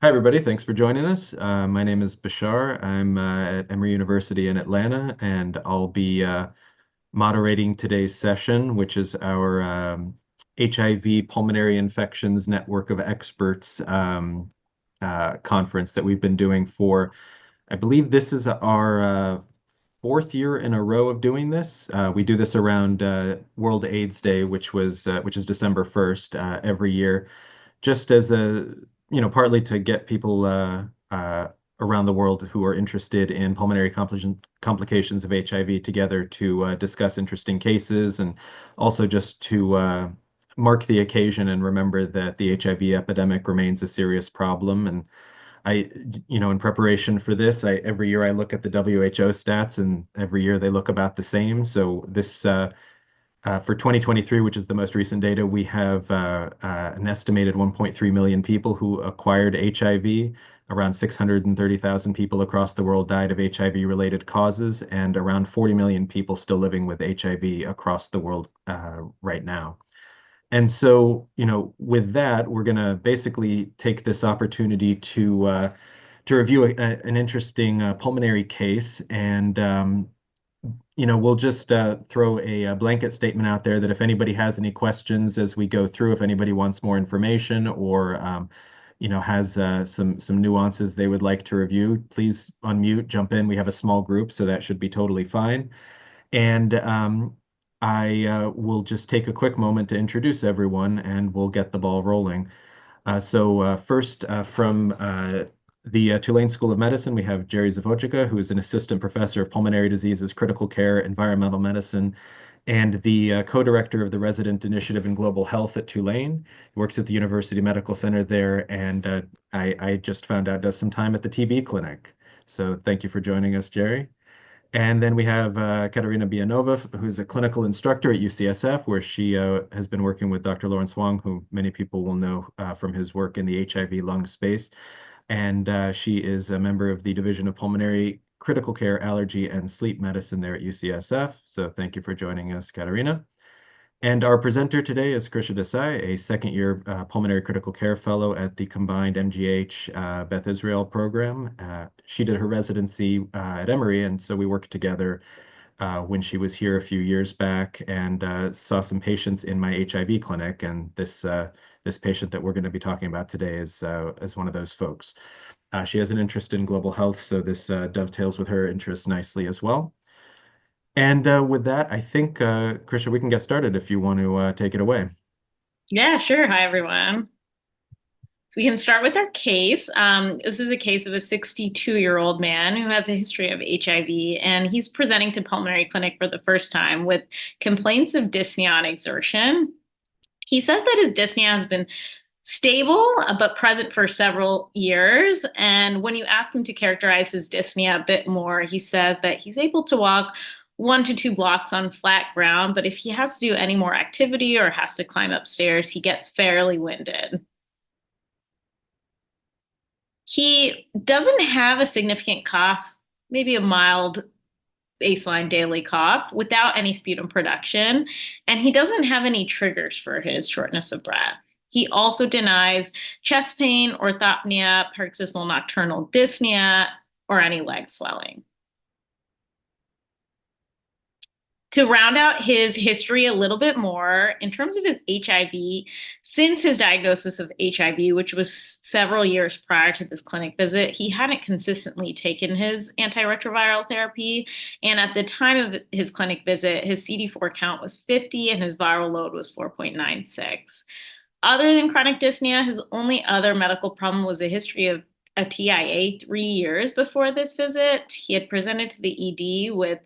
Hi, everybody. Thanks for joining us. My name is Bashar. I'm at Emory University in Atlanta, and I'll be moderating today's session, which is our HIV Pulmonary Infections Network of Experts conference that we've been doing for, I believe this is our fourth year in a row of doing this. We do this around World AIDS Day, which is December 1st every year, just as partly to get people around the world who are interested in pulmonary complications of HIV together to discuss interesting cases, and also just to mark the occasion and remember that the HIV epidemic remains a serious problem. And in preparation for this, every year I look at the WHO stats, and every year they look about the same. So this for 2023, which is the most recent data, we have an estimated 1.3 million people who acquired HIV. Around 630,000 people across the world died of HIV-related causes, and around 40 million people still living with HIV across the world right now. And so, with that, we're going to basically take this opportunity to review an interesting pulmonary case, and we'll just throw a blanket statement out there that if anybody has any questions as we go through, if anybody wants more information or has some nuances they would like to review, please unmute, jump in. We have a small group, so that should be totally fine. And I will just take a quick moment to introduce everyone, and we'll get the ball rolling. So first, from the Tulane School of Medicine, we have Jerry Zavojika, who is an assistant professor of pulmonary diseases, critical care, environmental medicine, and the co-director of the Resident Initiative in Global Health at Tulane. He works at the University Medical Center there, and I just found out does some time at the TB clinic. So thank you for joining us, Jerry. And then we have Katerina Bianova, who's a clinical instructor at UCSF, where she has been working with Dr. Lawrence Wong, who many people will know from his work in the HIV lung space. And she is a member of the Division of Pulmonary Critical Care, Allergy, and Sleep Medicine there at UCSF. So thank you for joining us, Katerina. And our presenter today is Krisha Desai, a second-year pulmonary critical care fellow at the combined MGH Beth Israel program. She did her residency at Emory, and so we worked together when she was here a few years back, and saw some patients in my HIV clinic. And this patient that we're going to be talking about today is one of those folks. She has an interest in global health, so this dovetails with her interest nicely as well. And with that, I think, Krisha, we can get started if you want to take it away. Yeah, sure. Hi, everyone. We can start with our case. This is a case of a 62-year-old man who has a history of HIV, and he's presenting to pulmonary clinic for the first time with complaints of dyspnea on exertion. He says that his dyspnea has been stable, but present for several years. And when you ask him to characterize his dyspnea a bit more, he says that he's able to walk 1 to 2 blocks on flat ground, but if he has to do any more activity or has to climb upstairs, he gets fairly winded. He doesn't have a significant cough, maybe a mild baseline daily cough without any sputum production, and he doesn't have any triggers for his shortness of breath. He also denies chest pain, orthopnea, paroxysmal nocturnal dyspnea, or any leg swelling. To round out his history a little bit more, in terms of his HIV, since his diagnosis of HIV, which was several years prior to this clinic visit, he hadn't consistently taken his antiretroviral therapy. And at the time of his clinic visit, his CD4 count was 50 and his viral load was 4.96. Other than chronic dyspnea, his only other medical problem was a history of a TIA 3 years before this visit. He had presented to the ED with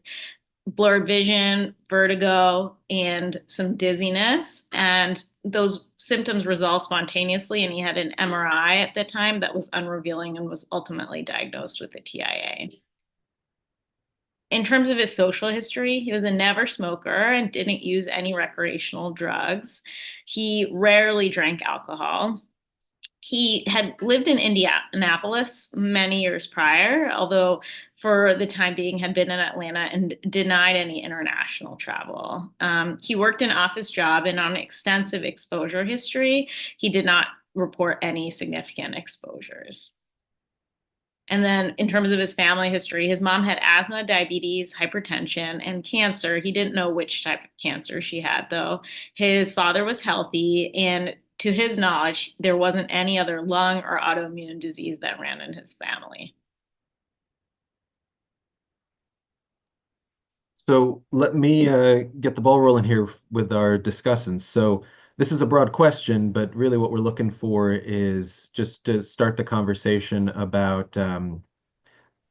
blurred vision, vertigo, and some dizziness. And those symptoms resolved spontaneously. And he had an MRI at the time that was unrevealing and was ultimately diagnosed with a TIA. In terms of his social history, he was a never smoker and didn't use any recreational drugs. He rarely drank alcohol. He had lived in Indianapolis many years prior, although for the time being had been in Atlanta and denied any international travel. He worked an office job, and on extensive exposure history, he did not report any significant exposures. And then in terms of his family history, his mom had asthma, diabetes, hypertension, and cancer. He didn't know which type of cancer she had, though. His father was healthy, and to his knowledge, there wasn't any other lung or autoimmune disease that ran in his family. So let me get the ball rolling here with our discussants. So this is a broad question, but really what we're looking for is just to start the conversation about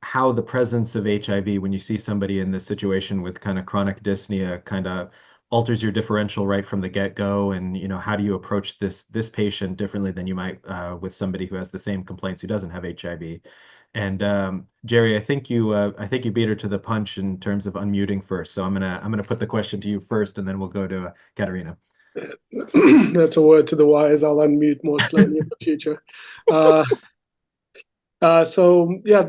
how the presence of HIV, when you see somebody in this situation with kind of chronic dyspnea, kind of alters your differential right from the get-go, and how do you approach this patient differently than you might with somebody who has the same complaints who doesn't have HIV. And Jerry, I think you beat her to the punch in terms of unmuting first. So I'm gonna put the question to you first, and then we'll go to Katerina. That's a word to the wise. I'll unmute more slowly in the future. Uh, so yeah,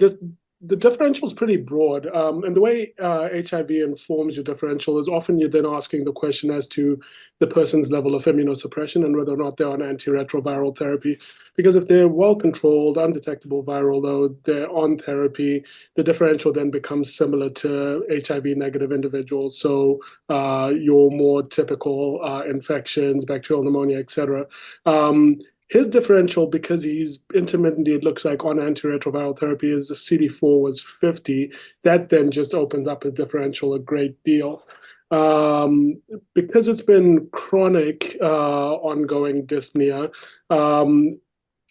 the differential is pretty broad, and the way HIV informs your differential is often you're then asking the question as to the person's level of immunosuppression and whether or not they're on antiretroviral therapy. Because if they're well controlled, undetectable viral load, they're on therapy, the differential then becomes similar to HIV negative individuals. So your more typical infections, bacterial pneumonia, etc. His differential, because he's intermittently, it looks like, on antiretroviral therapy, is the CD4 was 50. That then just opens up a differential a great deal. Because it's been chronic, ongoing dyspnea,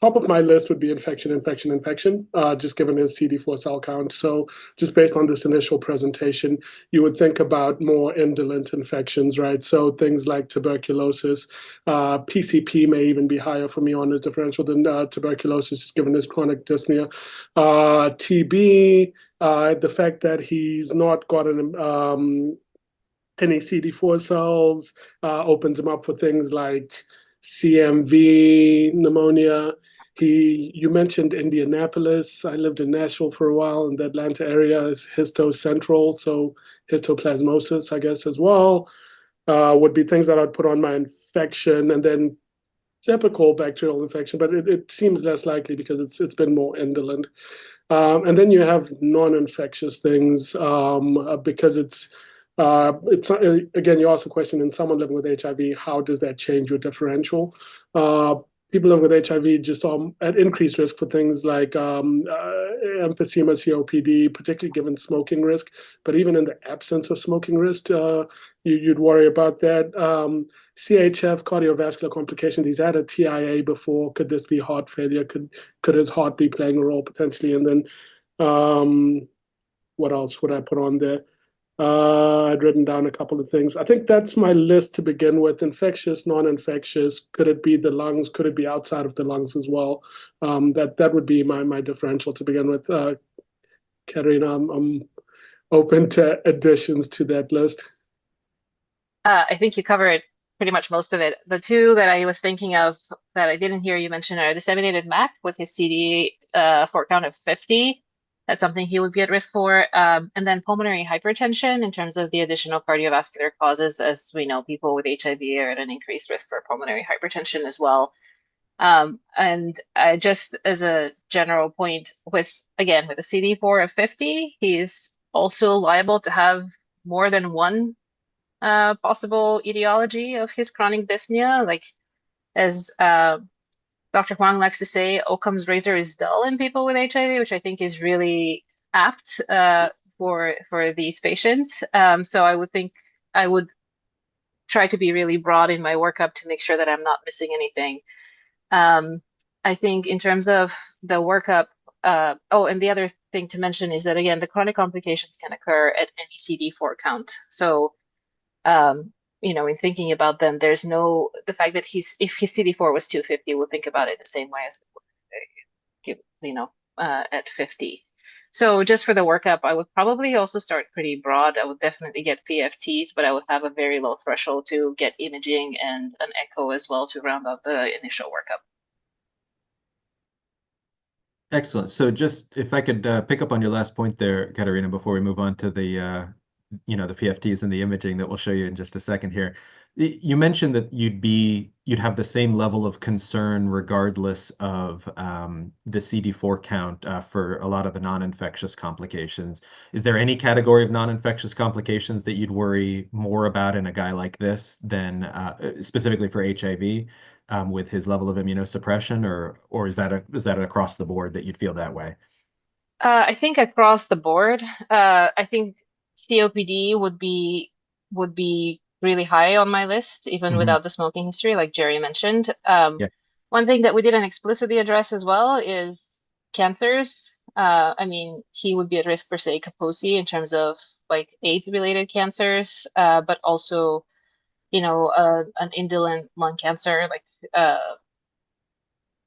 top of my list would be infection, just given his CD4 cell count. So just based on this initial presentation, you would think about more indolent infections, right? So things like tuberculosis, PCP may even be higher for me on his differential than tuberculosis, just given his chronic dyspnea. TB, the fact that he's not gotten any CD4 cells opens him up for things like CMV, pneumonia. You mentioned Indianapolis. I lived in Nashville for a while, and the Atlanta area is histocentral, so histoplasmosis, I guess, as well. Would be things that I'd put on my infection, and then typical bacterial infection, but it seems less likely because it's been more indolent. And then you have non-infectious things because it's again, you asked the question, in someone living with HIV, how does that change your differential? People living with HIV just are at increased risk for things like emphysema, COPD, particularly given smoking risk. But even in the absence of smoking risk, you'd worry about that. CHF, cardiovascular complications. He's had a TIA before. Could this be heart failure? Could his heart be playing a role potentially? And then what else would I put on there? I'd written down a couple of things. I think that's my list to begin with. Infectious, non-infectious. Could it be the lungs? Could it be outside of the lungs as well? That would be my differential to begin with. Katerina, I'm open to additions to that list. I think you covered pretty much most of it. The two that I was thinking of that I didn't hear you mention are disseminated MAC with his CD4 count of 50. That's something he would be at risk for. And then pulmonary hypertension in terms of the additional cardiovascular causes. As we know, people with HIV are at an increased risk for pulmonary hypertension as well. And just as a general point, with a CD4 of 50, he's also liable to have more than one possible etiology of his chronic dyspnea. Like, as Dr. Huang likes to say, Occam's razor is dull in people with HIV, which I think is really apt for these patients. So I would try to be really broad in my workup to make sure that I'm not missing anything. I think in terms of the workup, and the other thing to mention is that, again, the chronic complications can occur at any CD4 count. So in thinking about them, there's the fact that if his CD4 was 250, we'll think about it the same way as at 50. So just for the workup, I would probably also start pretty broad. I would definitely get PFTs, but I would have a very low threshold to get imaging and an echo as well to round out the initial workup. Excellent. So just if I could pick up on your last point there, Katerina, before we move on to the the PFTs and the imaging that we'll show you in just a second here. You mentioned that you'd have the same level of concern regardless of the CD4 count for a lot of the non-infectious complications. Is there any category of non-infectious complications that you'd worry more about in a guy like this than specifically for HIV with his level of immunosuppression, or is that across the board that you'd feel that way? I think across the board, I think COPD would be really high on my list, even Mhm. without the smoking history, like Jerry mentioned. Yeah. One thing that we didn't explicitly address as well is cancers. I mean, he would be at risk for, say, Kaposi in terms of like AIDS-related cancers, but also, an indolent lung cancer, like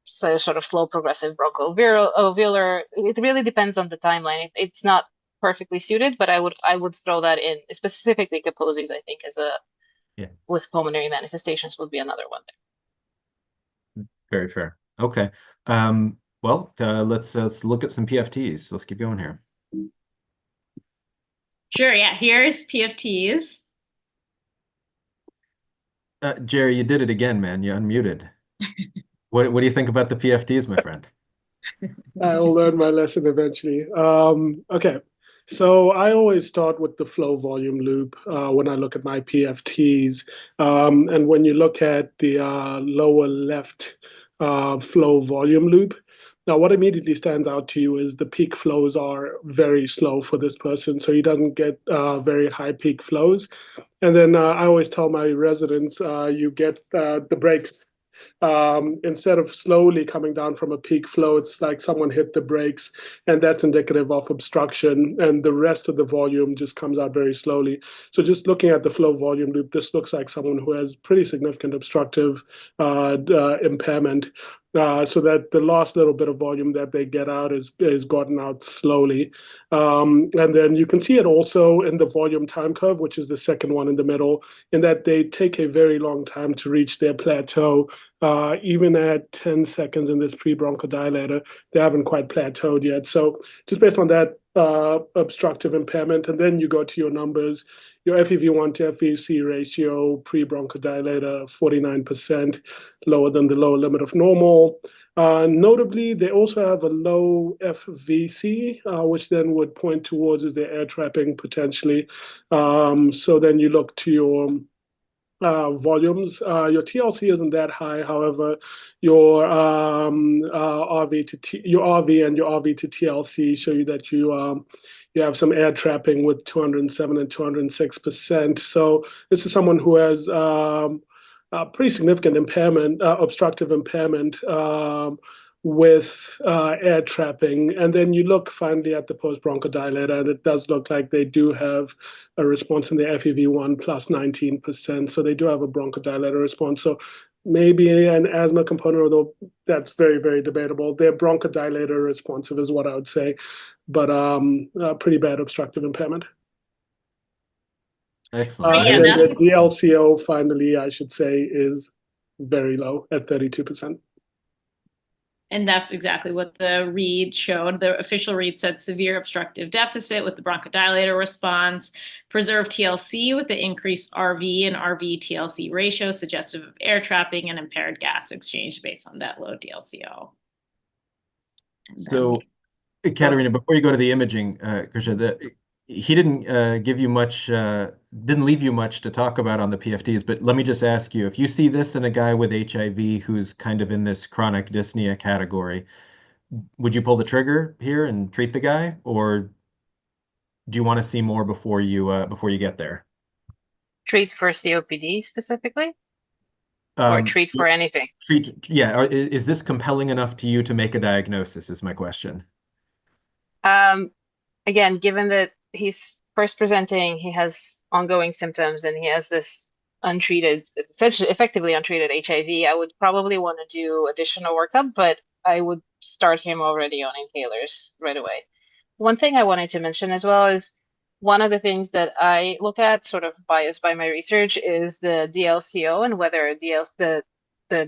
so sort of slow progressive bronchoalveolar. It really depends on the timeline. It's not perfectly suited, but I would throw that in specifically Kaposi's. I think as a Yeah. with pulmonary manifestations would be another one Very fair. Okay. Well, let's look at some PFTs. Let's keep going here. Sure, yeah. Here's PFTs. Jerry, you did it again, man. You unmuted. What do you think about the PFTs, my friend? I'll learn my lesson eventually. Okay, so I always start with the flow volume loop when I look at my PFTs. And when you look at the lower left flow volume loop, now what immediately stands out to you is the peak flows are very slow for this person. So he doesn't get very high peak flows. And then I always tell my residents, you get the breaks. Instead of slowly coming down from a peak flow, it's like someone hit the brakes, and that's indicative of obstruction, and the rest of the volume just comes out very slowly. So just looking at the flow volume loop, this looks like someone who has pretty significant obstructive impairment. So that the last little bit of volume that they get out is gotten out slowly. And then you can see it also in the volume time curve, which is the second one in the middle, in that they take a very long time to reach their plateau. Even at 10 seconds in this pre-bronchodilator, they haven't quite plateaued yet. So just based on that obstructive impairment, and then you go to your numbers, your FEV1 to FVC ratio pre-bronchodilator, 49%, lower than the lower limit of normal. Notably, they also have a low FVC, which then would point towards is their air trapping potentially. So then you look to your volumes. Your TLC isn't that high. However, your your RV and your RV to TLC show you that you have some air trapping with 207 and 206%. So this is someone who has pretty significant impairment, obstructive impairment. With air trapping. And then you look finally at the post-bronchodilator, and it does look like they do have a response in the FEV1 plus 19%. So they do have a bronchodilator response. So maybe an asthma component, although that's very, very debatable. They're bronchodilator responsive is what I would say, but pretty bad obstructive impairment. Excellent. Yeah, and then that's the DLCO, finally, I should say, is very low at 32%. And that's exactly what the read showed. The official read said severe obstructive deficit with the bronchodilator response, preserved TLC with the increased RV and RV TLC ratio suggestive of air trapping and impaired gas exchange based on that low DLCO. So, Katerina, before you go to the imaging, Krisha, he didn't didn't leave you much to talk about on the PFTs, but let me just ask you, if you see this in a guy with HIV who's kind of in this chronic dyspnea category, would you pull the trigger here and treat the guy, or do you want to see more before you get there? treat for COPD specifically, or treat for anything? Yeah. Is this compelling enough to you to make a diagnosis, is my question. Again, given that he's first presenting, he has ongoing symptoms, and he has this untreated, essentially effectively untreated HIV, I would probably want to do additional workup, but I would start him already on inhalers right away. One thing I wanted to mention as well is one of the things that I look at, sort of biased by my research, is the DLCO and whether the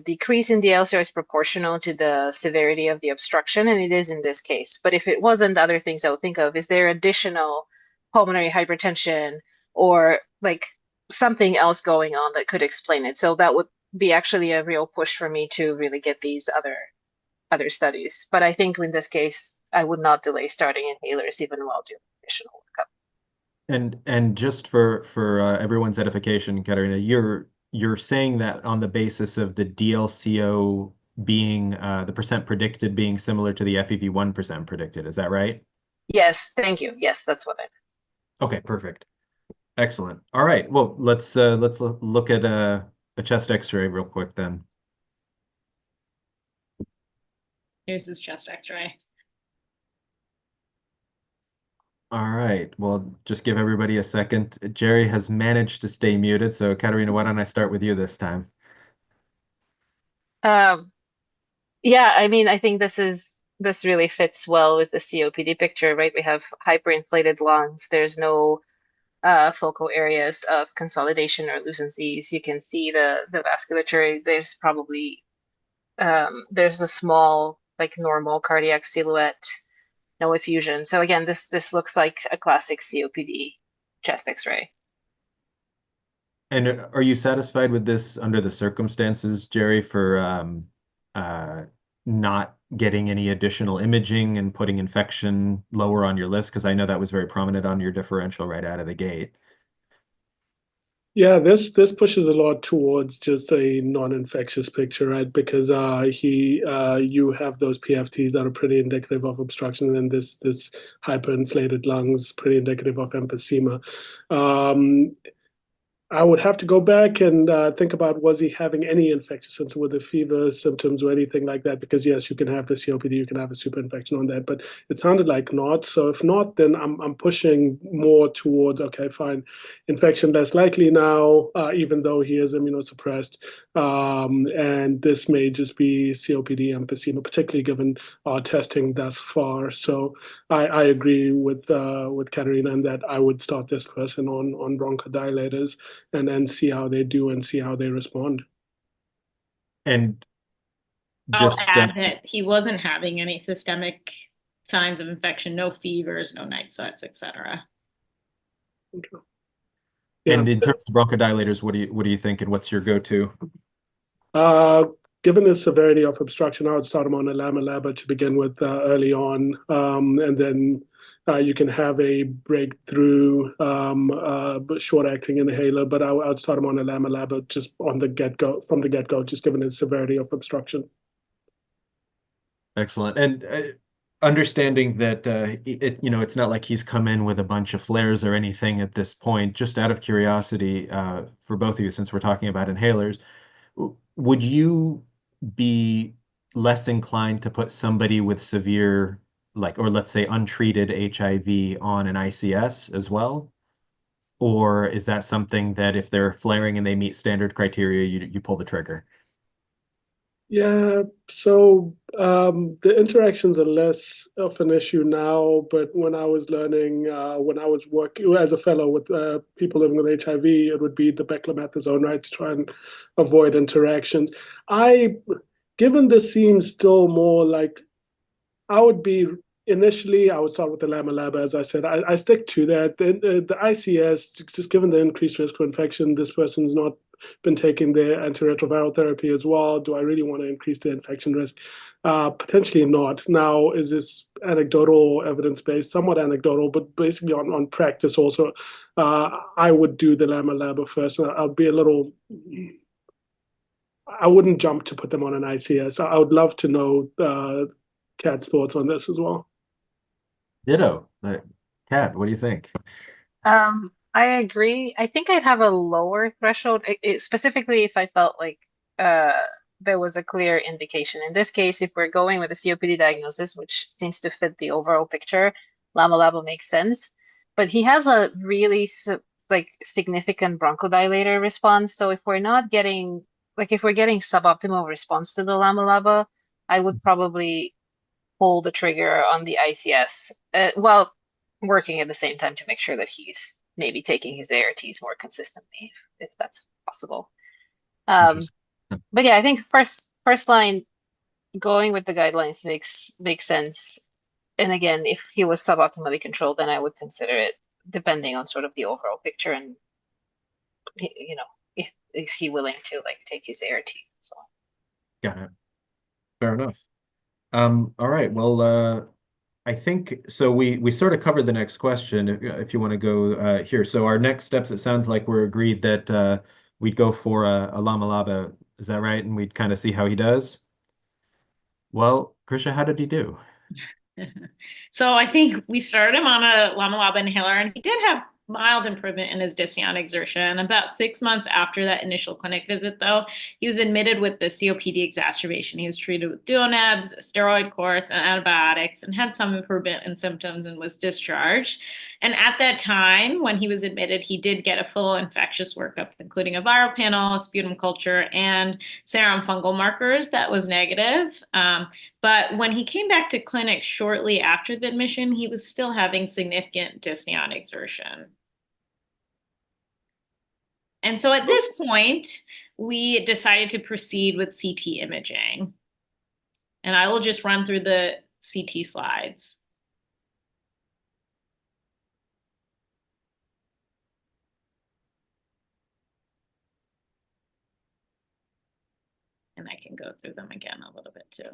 decrease in DLCO is proportional to the severity of the obstruction, and it is in this case. But if it wasn't, other things I would think of, is there additional pulmonary hypertension or like something else going on that could explain it. So that would be actually a real push for me to really get these other studies. But I think in this case, I would not delay starting inhalers even while doing additional workup. And just for everyone's edification, Katerina, you're saying that on the basis of the DLCO being the percent predicted being similar to the FEV1 percent predicted. Is that right? Yes, thank you. Yes, that's what I meant. Okay, perfect. Excellent. All right. Well, let's look at a chest X-ray real quick then. Here's his chest X-ray. All right. Well, just give everybody a second. Jerry has managed to stay muted, so Katerina, why don't I start with you this time? Yeah, I mean, I think this really fits well with the COPD picture, right? We have hyperinflated lungs. There's no focal areas of consolidation or lucencies. You can see the vasculature. There's probably there's a small, like normal cardiac silhouette, no effusion. So again, this looks like a classic COPD chest X-ray. And are you satisfied with this under the circumstances, Jerry, for not getting any additional imaging and putting infection lower on your list? Because I know that was very prominent on your differential right out of the gate. Yeah, this pushes a lot towards just a non-infectious picture, right? Because you have those PFTs that are pretty indicative of obstruction, and then this hyperinflated lungs, pretty indicative of emphysema. I would have to go back and think about, was he having any infectious symptoms, with the fever symptoms or anything like that? Because yes, you can have the COPD, you can have a super infection on that, but it sounded like not. So if not, then I'm pushing more towards, okay, fine, infection less likely now, even though he is immunosuppressed. And this may just be COPD emphysema, particularly given our testing thus far. So I agree with Katerina in that I would start this person on bronchodilators and then see how they do and see how they respond. And I'll just add that he wasn't having any systemic signs of infection, no fevers, no night sweats, etc. Okay. Yeah. And in terms of bronchodilators, what do you think, and what's your go-to? Given the severity of obstruction, I would start him on a LAMA-LABA to begin with early on, and then you can have a breakthrough short-acting inhaler, but I would start him on a LAMA-LABA just from the get-go, just given the severity of obstruction. Excellent. And understanding that it's not like he's come in with a bunch of flares or anything at this point. Just out of curiosity, for both of you, since we're talking about inhalers, would you be less inclined to put somebody with severe, or let's say untreated HIV on an ICS as well? Or is that something that if they're flaring and they meet standard criteria, you pull the trigger? Yeah, so the interactions are less of an issue now, but when I was learning, when I was working as a fellow with people living with HIV, it would be the beclomethasone, right, to try and avoid interactions. Given this seems still more like, I would start with the LAMA-LABA, as I said. I stick to that. The ICS, just given the increased risk for infection, this person's not been taking their antiretroviral therapy as well. Do I really want to increase the infection risk? Potentially not. Now, is this anecdotal or evidence-based? Somewhat anecdotal, but basically on practice also, I would do the LAMA-LABA first. I wouldn't jump to put them on an ICS. I would love to know Kat's thoughts on this as well. Ditto. Kat, what do you think? I agree. I think I'd have a lower threshold, specifically if I felt like there was a clear indication. In this case, if we're going with a COPD diagnosis, which seems to fit the overall picture, LAMA-LABA makes sense. But he has a really significant bronchodilator response. So if we're getting suboptimal response to the LAMA-LABA, I would probably pull the trigger on the ICS while working at the same time to make sure that he's maybe taking his ARTs more consistently, if that's possible. But yeah, I think first line going with the guidelines makes sense. And again, if he was suboptimally controlled, then I would consider it depending on sort of the overall picture and, is he willing to like take his ART and so on. Got it. Fair enough. All right. Well, I think so. We sort of covered the next question. If you want to go here. So our next steps. It sounds like we're agreed that we'd go for a Lama Laba. Is that right? And we'd kind of see how he does. Well, Krisha, how did he do? So I think we started him on a Lama Laba inhaler, and he did have mild improvement in his dyspnea exertion. About 6 months after that initial clinic visit, though, he was admitted with the COPD exacerbation. He was treated with duonebs, a steroid course, and antibiotics, and had some improvement in symptoms and was discharged. And at that time, when he was admitted, he did get a full infectious workup, including a viral panel, a sputum culture, and serum fungal markers that was negative. But when he came back to clinic shortly after the admission, he was still having significant dyspnea and exertion. And so at this point, we decided to proceed with CT imaging. And I will just run through the CT slides. And I can go through them again a little bit too.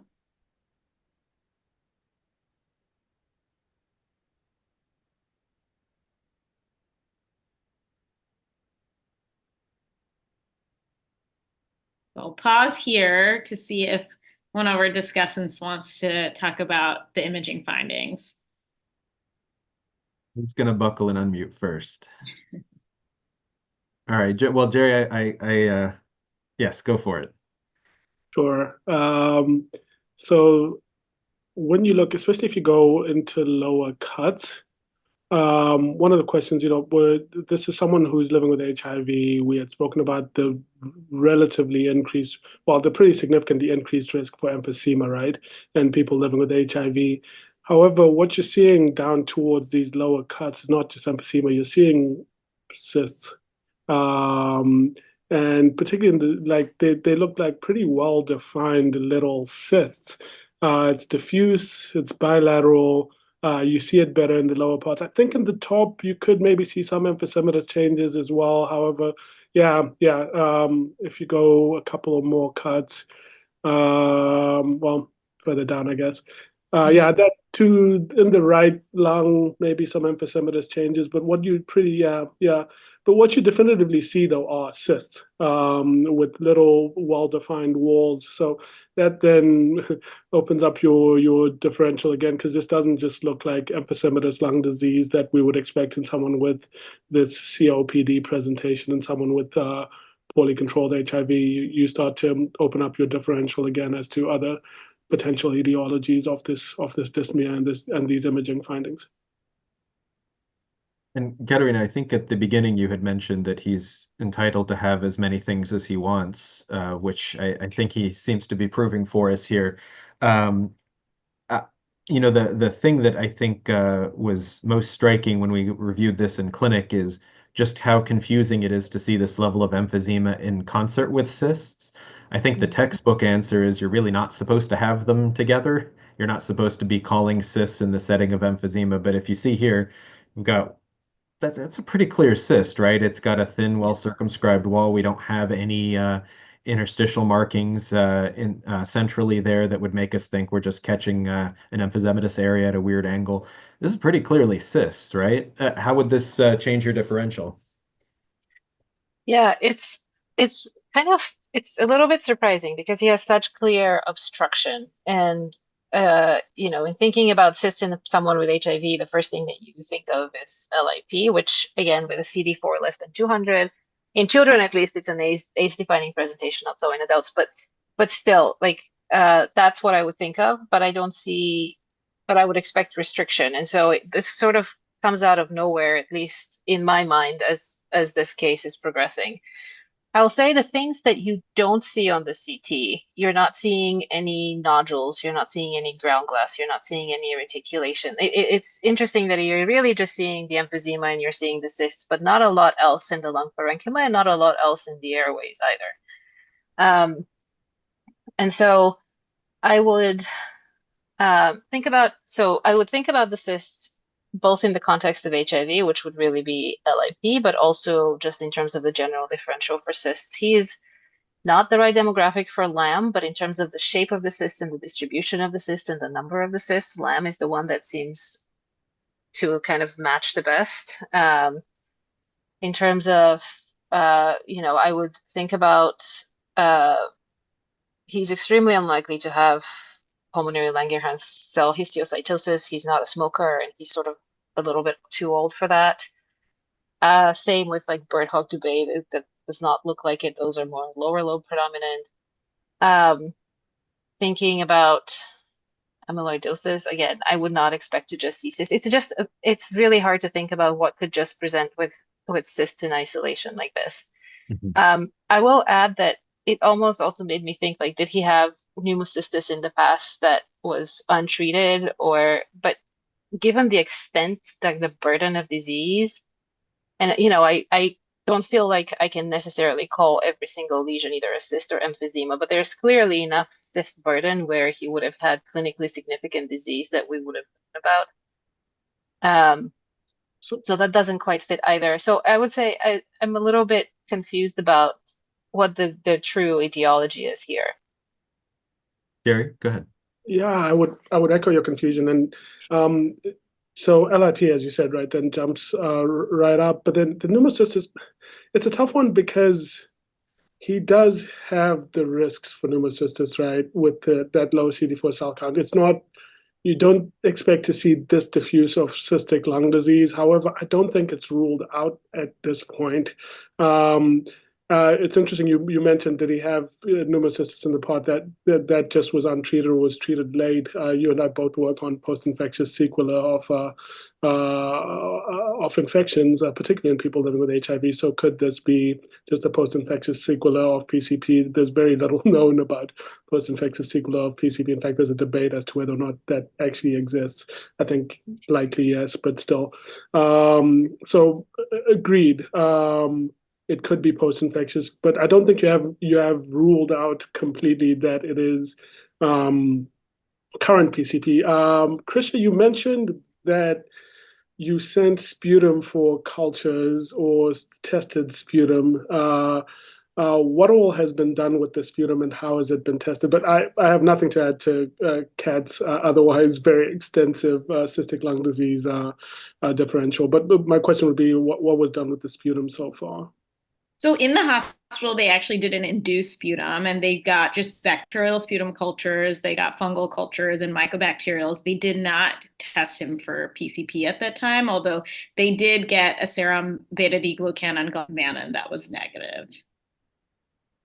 I'll pause here to see if one of our discussants wants to talk about the imaging findings. Who's going to buckle and unmute first? All right. Well, Jerry, yes, go for it. Sure. So when you look, especially if you go into lower cuts, one of the questions, this is someone who's living with HIV. We had spoken about the relatively increased, well, the pretty significantly increased risk for emphysema, right? And people living with HIV. However, what you're seeing down towards these lower cuts is not just emphysema, you're seeing cysts. And particularly in they look like pretty well-defined little cysts. It's diffuse, it's bilateral. You see it better in the lower parts. I think in the top, you could maybe see some emphysematous changes as well. However, if you go a couple of more cuts, well, further down, I guess. That too, in the right lung, maybe some emphysematous changes, but what you but what you definitively see, though, are cysts with little well-defined walls. So that then opens up your differential again, because this doesn't just look like emphysematous lung disease that we would expect in someone with this COPD presentation and someone with poorly controlled HIV. You start to open up your differential again as to other potential etiologies of this dyspnea and these imaging findings. And Katerina, I think at the beginning you had mentioned that he's entitled to have as many things as he wants, which I think he seems to be proving for us here. The thing that I think was most striking when we reviewed this in clinic is just how confusing it is to see this level of emphysema in concert with cysts. I think the textbook answer is you're really not supposed to have them together. You're not supposed to be calling cysts in the setting of emphysema. But if you see here, we've got that's a pretty clear cyst, right? It's got a thin, well-circumscribed wall. We don't have any interstitial markings centrally there that would make us think we're just catching an emphysematous area at a weird angle. This is pretty clearly cysts, right? How would this change your differential? Yeah, it's it's a little bit surprising because he has such clear obstruction. And in thinking about cysts in someone with HIV, the first thing that you think of is LIP, which again, with a CD4 less than 200, in children at least, it's an age-defining presentation, not so in adults, but still, that's what I would think of. But I don't see, but I would expect restriction, and so this sort of comes out of nowhere, at least in my mind, as this case is progressing. I'll say the things that you don't see on the CT, you're not seeing any nodules, you're not seeing any ground glass, you're not seeing any reticulation. It's interesting that you're really just seeing the emphysema and you're seeing the cysts, but not a lot else in the lung parenchyma and not a lot else in the airways either. And so I would think about the cysts both in the context of HIV, which would really be LIP, but also just in terms of the general differential for cysts. He's not the right demographic for LAM, but in terms of the shape of the cyst and the distribution of the cyst and the number of the cysts, LAM is the one that seems to kind of match the best. In terms of, I would think about he's extremely unlikely to have pulmonary Langerhans cell histiocytosis. He's not a smoker, and he's sort of a little bit too old for that. Same with like bird hog debate. That does not look like it. Those are more lower lobe predominant. Thinking about amyloidosis, again, I would not expect to just see cysts. It's really hard to think about what could just present with cysts in isolation like this. I will add that it almost also made me think, like, did he have pneumocystis in the past that was untreated, but given the extent, like the burden of disease, and I don't feel like I can necessarily call every single lesion either a cyst or emphysema, but there's clearly enough cyst burden where he would have had clinically significant disease that we would have known about. So that doesn't quite fit either. So I would say I'm a little bit confused about what the true etiology is here. Jerry, go ahead. Yeah, I would echo your confusion. And so LIP, as you said, right, then jumps right up. But then the pneumocystis, it's a tough one because he does have the risks for pneumocystis, right, with that low CD4 cell count. It's not, you don't expect to see this diffuse of cystic lung disease. However, I don't think it's ruled out at this point. It's interesting you mentioned, did he have pneumocystis in the part that just was untreated or was treated late. You and I both work on post-infectious sequelae of infections, particularly in people living with HIV. So could this be just a post-infectious sequelae of PCP? There's very little known about post-infectious sequelae of PCP. In fact, there's a debate as to whether or not that actually exists. I think likely yes, but still. So agreed. It could be post-infectious, but I don't think you have ruled out completely that it is current PCP. Krishna, you mentioned that you sent sputum for cultures or tested sputum. What all has been done with the sputum and how has it been tested? But I have nothing to add to Kat's otherwise very extensive cystic lung disease differential. But my question would be, what was done with the sputum so far? So in the hospital, they actually did an induced sputum, and they got just bacterial sputum cultures. They got fungal cultures and mycobacterials. They did not test him for PCP at that time, although they did get a serum beta-D-glucan on galmanin that was negative.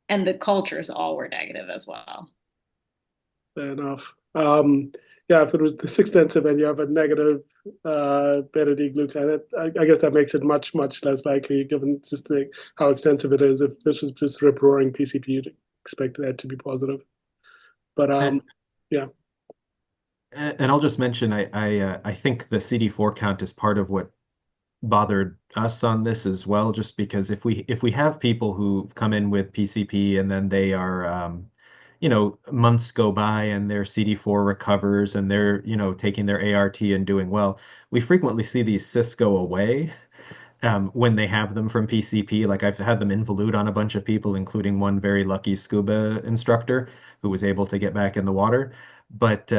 And the cultures all were negative as well. Fair enough. Yeah, if it was this extensive and you have a negative beta-D-glucan, I guess that makes it much, much less likely, given just how extensive it is. If this was just rip-roaring PCP, you'd expect that to be positive. But yeah. And I'll just mention, I think the CD4 count is part of what bothered us on this as well, just because if we have people who come in with PCP and then they are months go by and their CD4 recovers and they're taking their ART and doing well, we frequently see these cysts go away when they have them from PCP. Like I've had them involute on a bunch of people, including one very lucky scuba instructor who was able to get back in the water. But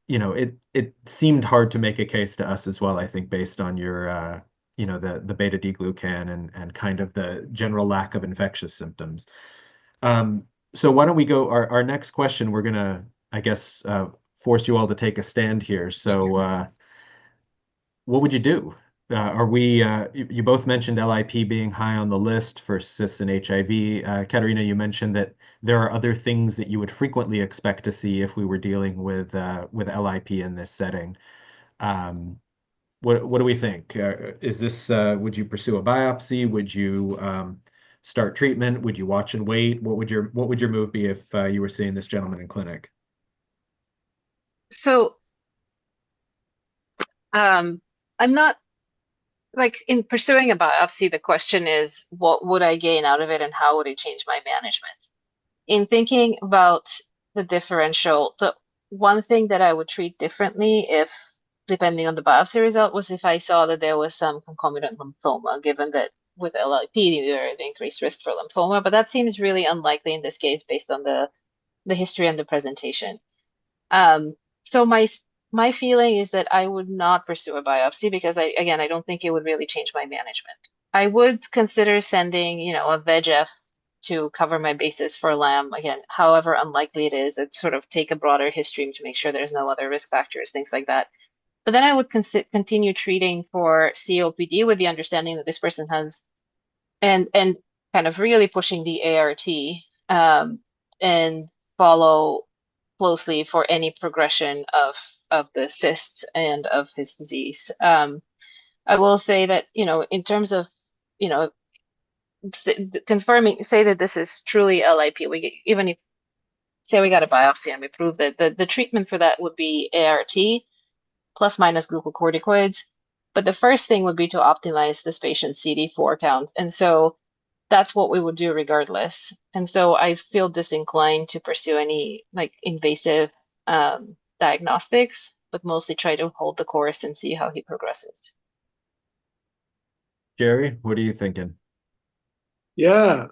it seemed hard to make a case to us as well, I think, based on your the beta-D-glucan and kind of the general lack of infectious symptoms. So why don't we go, our next question, we're gonna, I guess, force you all to take a stand here. So what would you do? You both mentioned LIP being high on the list for cysts and HIV. Katerina, you mentioned that there are other things that you would frequently expect to see if we were dealing with LIP in this setting. What do we think? Is this, would you pursue a biopsy? Would you start treatment? Would you watch and wait? What would your move be if you were seeing this gentleman in clinic? So I'm not, like, in pursuing a biopsy, the question is, what would I gain out of it and how would it change my management? In thinking about the differential, the one thing that I would treat differently if depending on the biopsy result, was if I saw that there was some concomitant lymphoma, given that with LIP, there are the increased risk for lymphoma. But that seems really unlikely in this case based on the history and the presentation. So my feeling is that I would not pursue a biopsy because I don't think it would really change my management. I would consider sending, a VEGF to cover my basis for LAM. Again, however unlikely it is, I'd sort of take a broader history to make sure there's no other risk factors, things like that. But then I would continue treating for COPD with the understanding that this person has, and kind of really pushing the ART, and follow closely for any progression of the cysts and of his disease. I will say that, in terms of, confirming, say that this is truly LIP, even if, say we got a biopsy and we prove that the treatment for that would be ART plus minus glucocorticoids. But the first thing would be to optimize this patient's CD4 count. And so that's what we would do regardless. And so I feel disinclined to pursue any invasive diagnostics, but mostly try to hold the course and see how he progresses. Jerry, what are you thinking? Yeah.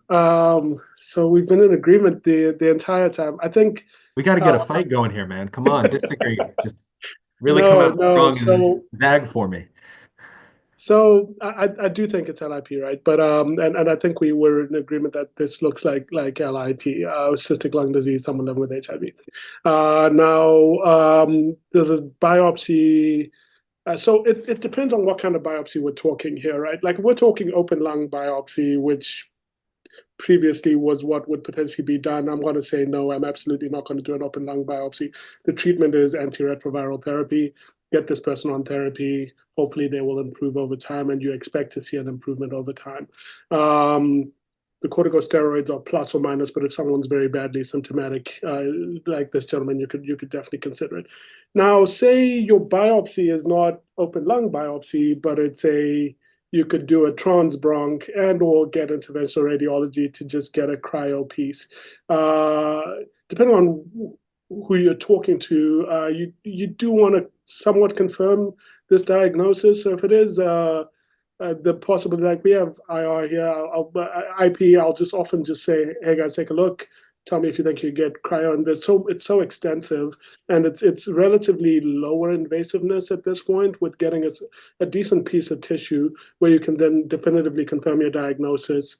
So we've been in agreement the entire time. I think we got to get a fight going here, man. Come on, disagree. Just really come out strong and zag for me. So I do think it's LIP, right? But and I think we were in agreement that this looks like LIP, cystic lung disease, someone living with HIV. Now there's a biopsy. So it depends on what kind of biopsy we're talking here, right? Like if we're talking open lung biopsy, which previously was what would potentially be done, I'm going to say no, I'm absolutely not going to do an open lung biopsy. The treatment is antiretroviral therapy. Get this person on therapy. Hopefully they will improve over time, and you expect to see an improvement over time. The corticosteroids are plus or minus, but if someone's very badly symptomatic, like this gentleman, you could definitely consider it. Now, say your biopsy is not open lung biopsy, but you could do a transbronch and or get interventional radiology to just get a cryo piece. Depending on who you're talking to, you do want to somewhat confirm this diagnosis. So if it is the possibility, like we have IR here, IP, I'll just often just say, hey guys, take a look. Tell me if you think you get cryo. And it's so extensive, and it's relatively lower invasiveness at this point, with getting a decent piece of tissue where you can then definitively confirm your diagnosis.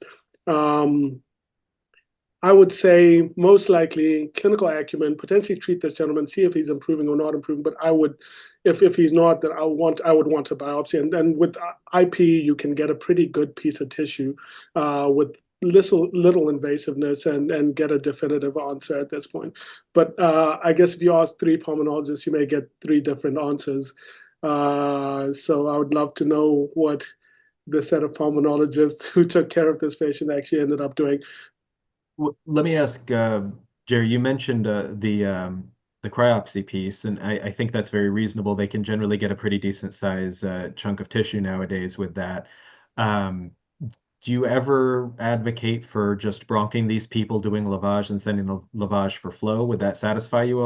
I would say most likely clinical acumen, potentially treat this gentleman, see if he's improving or not improving. But I would, if he's not, then I would want a biopsy. And with IP, you can get a pretty good piece of tissue with little invasiveness and get a definitive answer at this point. But I guess if you ask 3 pulmonologists, you may get 3 different answers. So I would love to know what the set of pulmonologists who took care of this patient actually ended up doing. Well, let me ask, Jerry, you mentioned the cryopsy piece, and I think that's very reasonable. They can generally get a pretty decent size chunk of tissue nowadays with that. Do you ever advocate for just bronching these people, doing lavage and sending the lavage for flow? Would that satisfy you at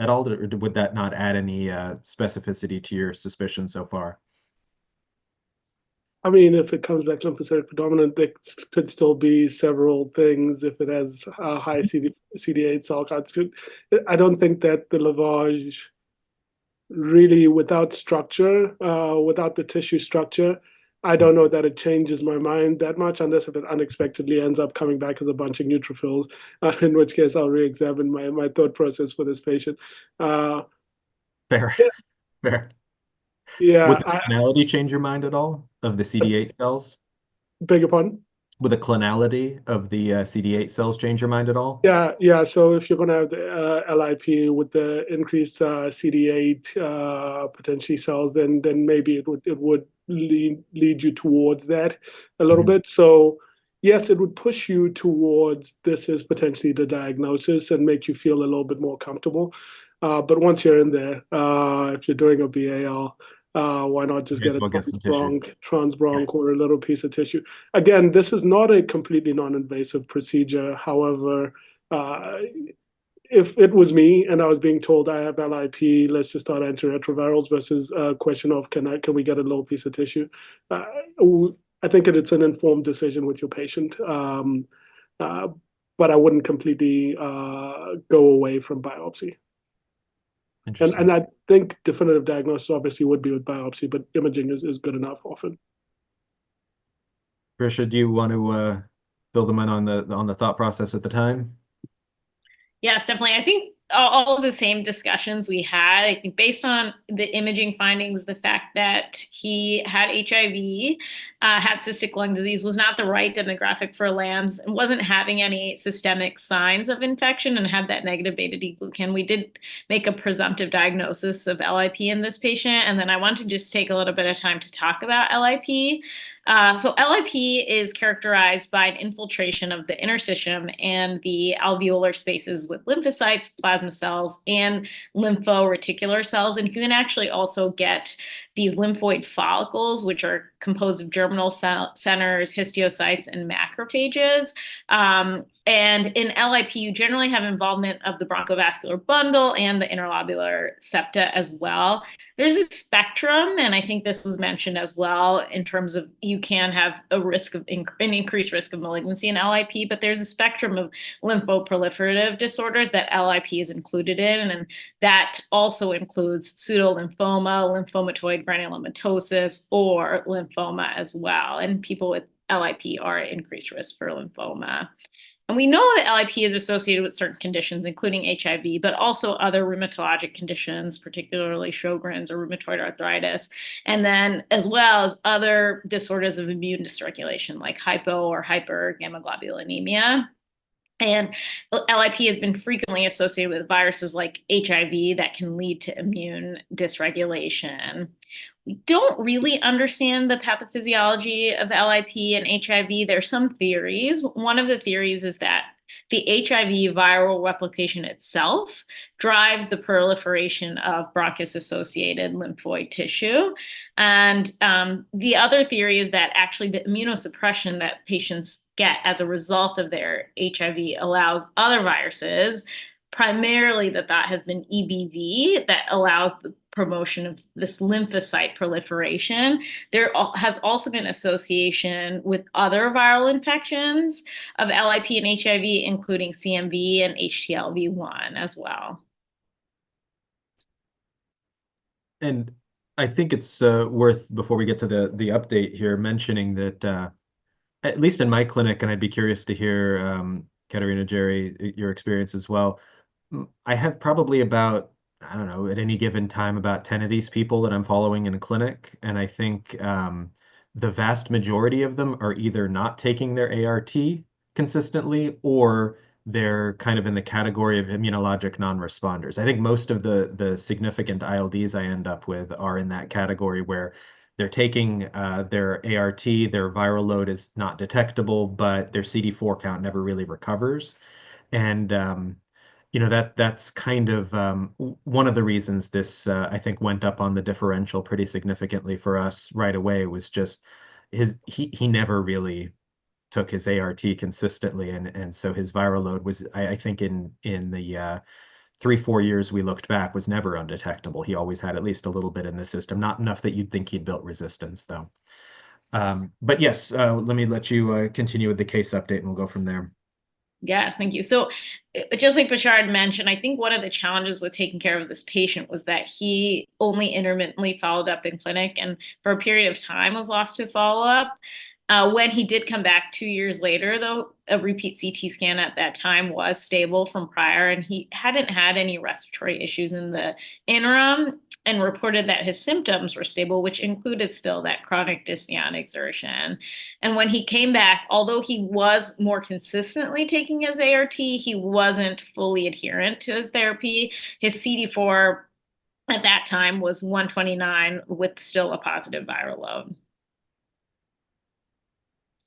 all, or would that not add any specificity to your suspicion so far? I mean, if it comes back lymphocytic predominant, there could still be several things if it has high CD8 cell counts. I don't think that the lavage really, without structure, without the tissue structure, I don't know that it changes my mind that much, unless if it unexpectedly ends up coming back as a bunch of neutrophils, in which case I'll re-examine my thought process for this patient. Fair. Fair. Yeah. Would the clonality change your mind at all of the CD8 cells? Beg your pardon? Would the clonality of the CD8 cells change your mind at all? Yeah. So if you're going to have the LIP with the increased CD8 potentially cells, then maybe it would lead you towards that a little bit. So yes, it would push you towards this is potentially the diagnosis and make you feel a little bit more comfortable. But once you're in there, if you're doing a BAL, why not just get a transbronch or a little piece of tissue? Again, this is not a completely non-invasive procedure. However, if it was me and I was being told I have LIP, let's just start antiretrovirals versus a question of can we get a little piece of tissue? I think it's an informed decision with your patient, but I wouldn't completely go away from biopsy. And I think definitive diagnosis obviously would be with biopsy, but imaging is good enough often. Trisha, do you want to fill them in on the thought process at the time? Yes, definitely. I think all of the same discussions we had, I think based on the imaging findings, the fact that he had HIV, had cystic lung disease, was not the right demographic for LAMS, and wasn't having any systemic signs of infection, and had that negative beta-D-glucan, we did make a presumptive diagnosis of LIP in this patient. And then I want to just take a little bit of time to talk about LIP. So LIP is characterized by an infiltration of the interstitium and the alveolar spaces with lymphocytes, plasma cells, and lymphoreticular cells. And you can actually also get these lymphoid follicles, which are composed of germinal centers, histiocytes, and macrophages. And in LIP, you generally have involvement of the bronchovascular bundle and the interlobular septa as well. There's a spectrum, and I think this was mentioned as well, in terms of you can have a risk of an increased risk of malignancy in LIP, but there's a spectrum of lymphoproliferative disorders that LIP is included in, and that also includes pseudolymphoma, lymphomatoid granulomatosis, or lymphoma as well. And people with LIP are at increased risk for lymphoma. And we know that LIP is associated with certain conditions, including HIV, but also other rheumatologic conditions, particularly Sjogren's or rheumatoid arthritis, and then as well as other disorders of immune dysregulation like hypo or hypergammaglobulinemia. And LIP has been frequently associated with viruses like HIV that can lead to immune dysregulation. We don't really understand the pathophysiology of LIP and HIV. There are some theories. One of the theories is that the HIV viral replication itself drives the proliferation of bronchus-associated lymphoid tissue. And the other theory is that actually the immunosuppression that patients get as a result of their HIV allows other viruses, primarily that has been EBV, that allows the promotion of this lymphocyte proliferation. There has also been association with other viral infections of LIP and HIV, including CMV and HTLV1 as well. And I think it's worth, before we get to the update here, mentioning that at least in my clinic, and I'd be curious to hear, Katerina, Jerry, your experience as well. I have probably about, I don't know, at any given time, about 10 of these people that I'm following in a clinic. And I think the vast majority of them are either not taking their ART consistently, or they're kind of in the category of immunologic non-responders. I think most of the significant ILDs I end up with are in that category where they're taking their ART, their viral load is not detectable, but their CD4 count never really recovers. And that's kind of one of the reasons this I think went up on the differential pretty significantly for us right away, was just he never really took his ART consistently, and so his viral load was, I think in the 3-4 years we looked back, was never undetectable. He always had at least a little bit in the system, not enough that you'd think he'd built resistance though. But yes, let me let you continue with the case update and we'll go from there. Yes, thank you. So just like Bashar mentioned, I think one of the challenges with taking care of this patient was that he only intermittently followed up in clinic, and for a period of time was lost to follow-up. When he did come back 2 years later, though, a repeat CT scan at that time was stable from prior, and he hadn't had any respiratory issues in the interim, and reported that his symptoms were stable, which included still that chronic dyspnea and exertion. And when he came back, although he was more consistently taking his ART, he wasn't fully adherent to his therapy. His CD4 at that time was 129 with still a positive viral load.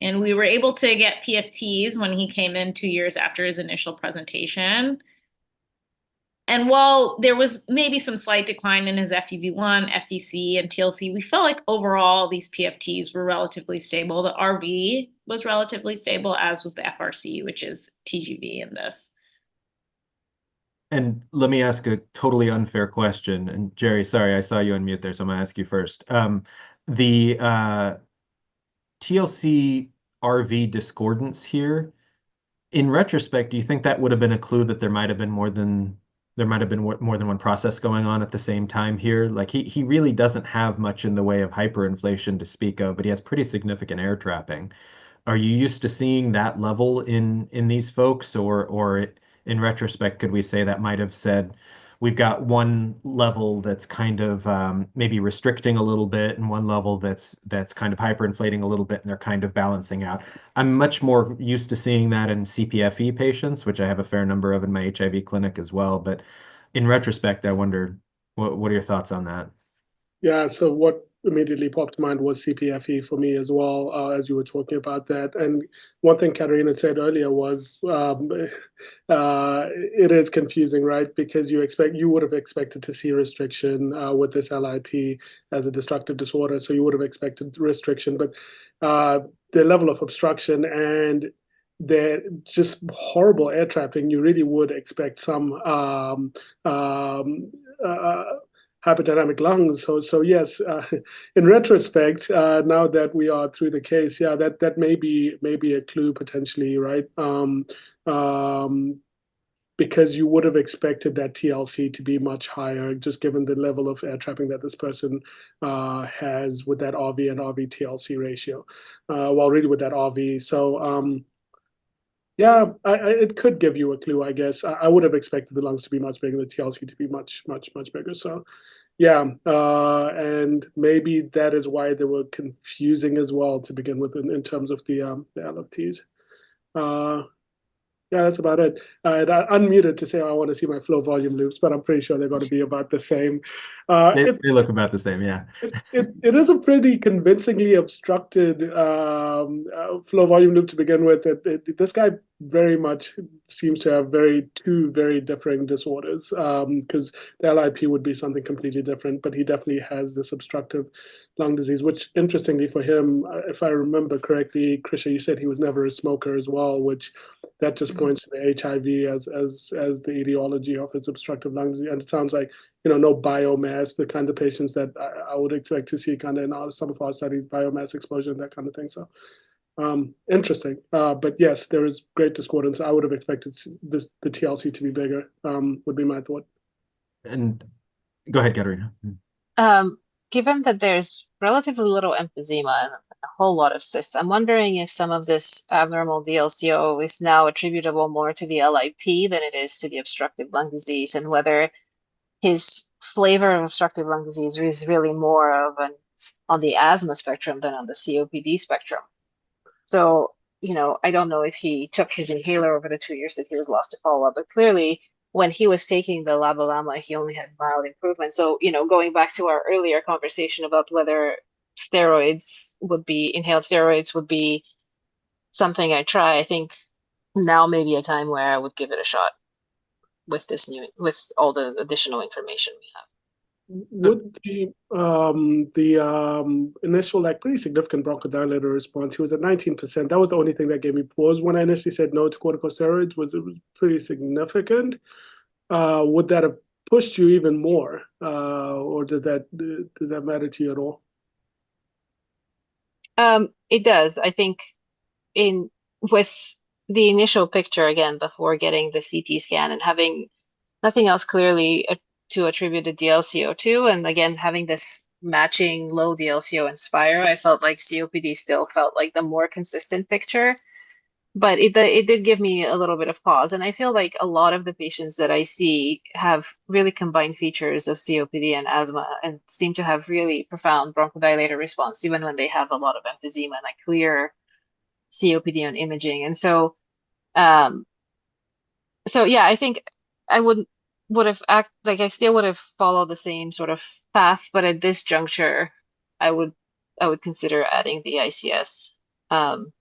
And we were able to get PFTs when he came in 2 years after his initial presentation. And while there was maybe some slight decline in his FEV1, FVC, and TLC, we felt like overall these PFTs were relatively stable. The RV was relatively stable, as was the FRC, which is TGV in this. And let me ask a totally unfair question. And Jerry, sorry, I saw you on mute there, so I'm gonna ask you first. The TLC RV discordance here, in retrospect, do you think that would have been a clue that there might have been more than one process going on at the same time here? Like he really doesn't have much in the way of hyperinflation to speak of, but he has pretty significant air trapping. Are you used to seeing that level in these folks, in retrospect, could we say that might have said we've got one level that's kind of maybe restricting a little bit, and one level that's kind of hyperinflating a little bit, and they're kind of balancing out. I'm much more used to seeing that in CPFE patients, which I have a fair number of in my HIV clinic as well. But in retrospect, I wonder what are your thoughts on that? Yeah, so what immediately popped to mind was CPFE for me as well, as you were talking about that. And one thing Katarina said earlier was it is confusing, right? Because you would have expected to see restriction with this LIP as a destructive disorder, so you would have expected restriction, but the level of obstruction and the just horrible air trapping, you really would expect some hyperdynamic lungs. So yes, in retrospect, now that we are through the case, yeah, that may be a clue potentially, right? Because you would have expected that TLC to be much higher, just given the level of air trapping that this person has with that RV and RV TLC ratio, well, really with that RV. So yeah, it could give you a clue, I guess. I would have expected the lungs to be much bigger, the TLC to be much bigger. So yeah, and maybe that is why they were confusing as well to begin with in terms of the LFTs. Yeah, that's about it. And I unmuted to say I want to see my flow volume loops, but I'm pretty sure they're going to be about the same. They look about the same, yeah. It is a pretty convincingly obstructed flow volume loop to begin with. This guy very much seems to have two very differing disorders, because the LIP would be something completely different, but he definitely has this obstructive lung disease, which interestingly for him, if I remember correctly, Krisha, you said he was never a smoker as well, which that just points to the HIV as the etiology of his obstructive lung disease. And it sounds like, no biomass, the kind of patients that I would expect to see kind of in some of our studies, biomass exposure and that kind of thing. So interesting. But yes, there is great discordance. I would have expected the TLC to be bigger, would be my thought. And go ahead, Katerina. Given that there's relatively little emphysema and a whole lot of cysts, I'm wondering if some of this abnormal DLCO is now attributable more to the LIP than it is to the obstructive lung disease, and whether his flavor of obstructive lung disease is really more of on the asthma spectrum than on the COPD spectrum. So, I don't know if he took his inhaler over the 2 years that he was lost to follow-up, but clearly when he was taking the LABA/LAMA, he only had mild improvement. So, going back to our earlier conversation about whether inhaled steroids would be something I try, I think now may be a time where I would give it a shot with all the additional information we have. Would the initial pretty significant bronchodilator response, he was at 19%. That was the only thing that gave me pause when I initially said no to corticosteroids. It was pretty significant. Would that have pushed you even more, or does that matter to you at all? It does. I think with the initial picture again before getting the CT scan and having nothing else clearly to attribute the DLCO to, and again having this matching low DLCO Inspire, I felt like COPD still felt like the more consistent picture, but it did give me a little bit of pause. And I feel like a lot of the patients that I see have really combined features of COPD and asthma and seem to have really profound bronchodilator response even when they have a lot of emphysema and clear COPD on imaging. And so yeah, I think I would have I still would have followed the same sort of path, but at this juncture, I would consider adding the ICS, and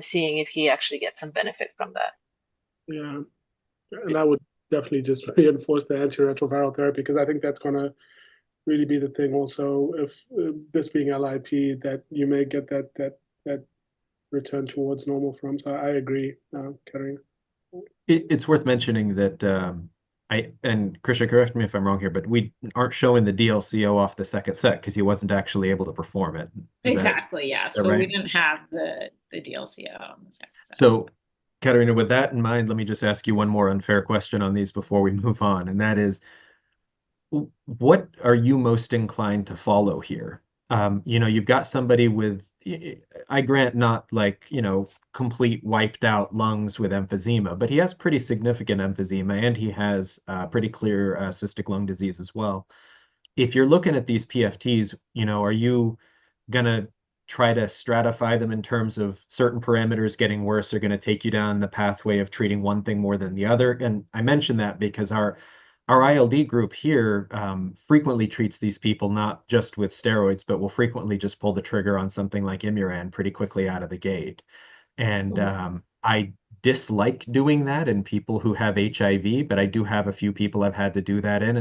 seeing if he actually gets some benefit from that. Yeah, and I would definitely just reinforce the antiretroviral therapy, because I think that's going to really be the thing. Also, if this being LIP, that you may get that return towards normal from. So I agree, Katarina. It's worth mentioning that and Krisha, correct me if I'm wrong here, but we aren't showing the DLCO off the second set because he wasn't actually able to perform it. Is Exactly, yeah. that So we right? didn't have the DLCO on the second set. So, Katerina, with that in mind, let me just ask you one more unfair question on these before we move on, and that is, what are you most inclined to follow here? You've got somebody with, I grant not like, complete wiped out lungs with emphysema, but he has pretty significant emphysema and he has pretty clear cystic lung disease as well. If you're looking at these PFTs, are you gonna try to stratify them in terms of certain parameters getting worse are going to take you down the pathway of treating one thing more than the other? And I mention that because our ILD group here frequently treats these people not just with steroids, but will frequently just pull the trigger on something like Imuran pretty quickly out of the gate. And I dislike doing that in people who have HIV, but I do have a few people I've had to do that in,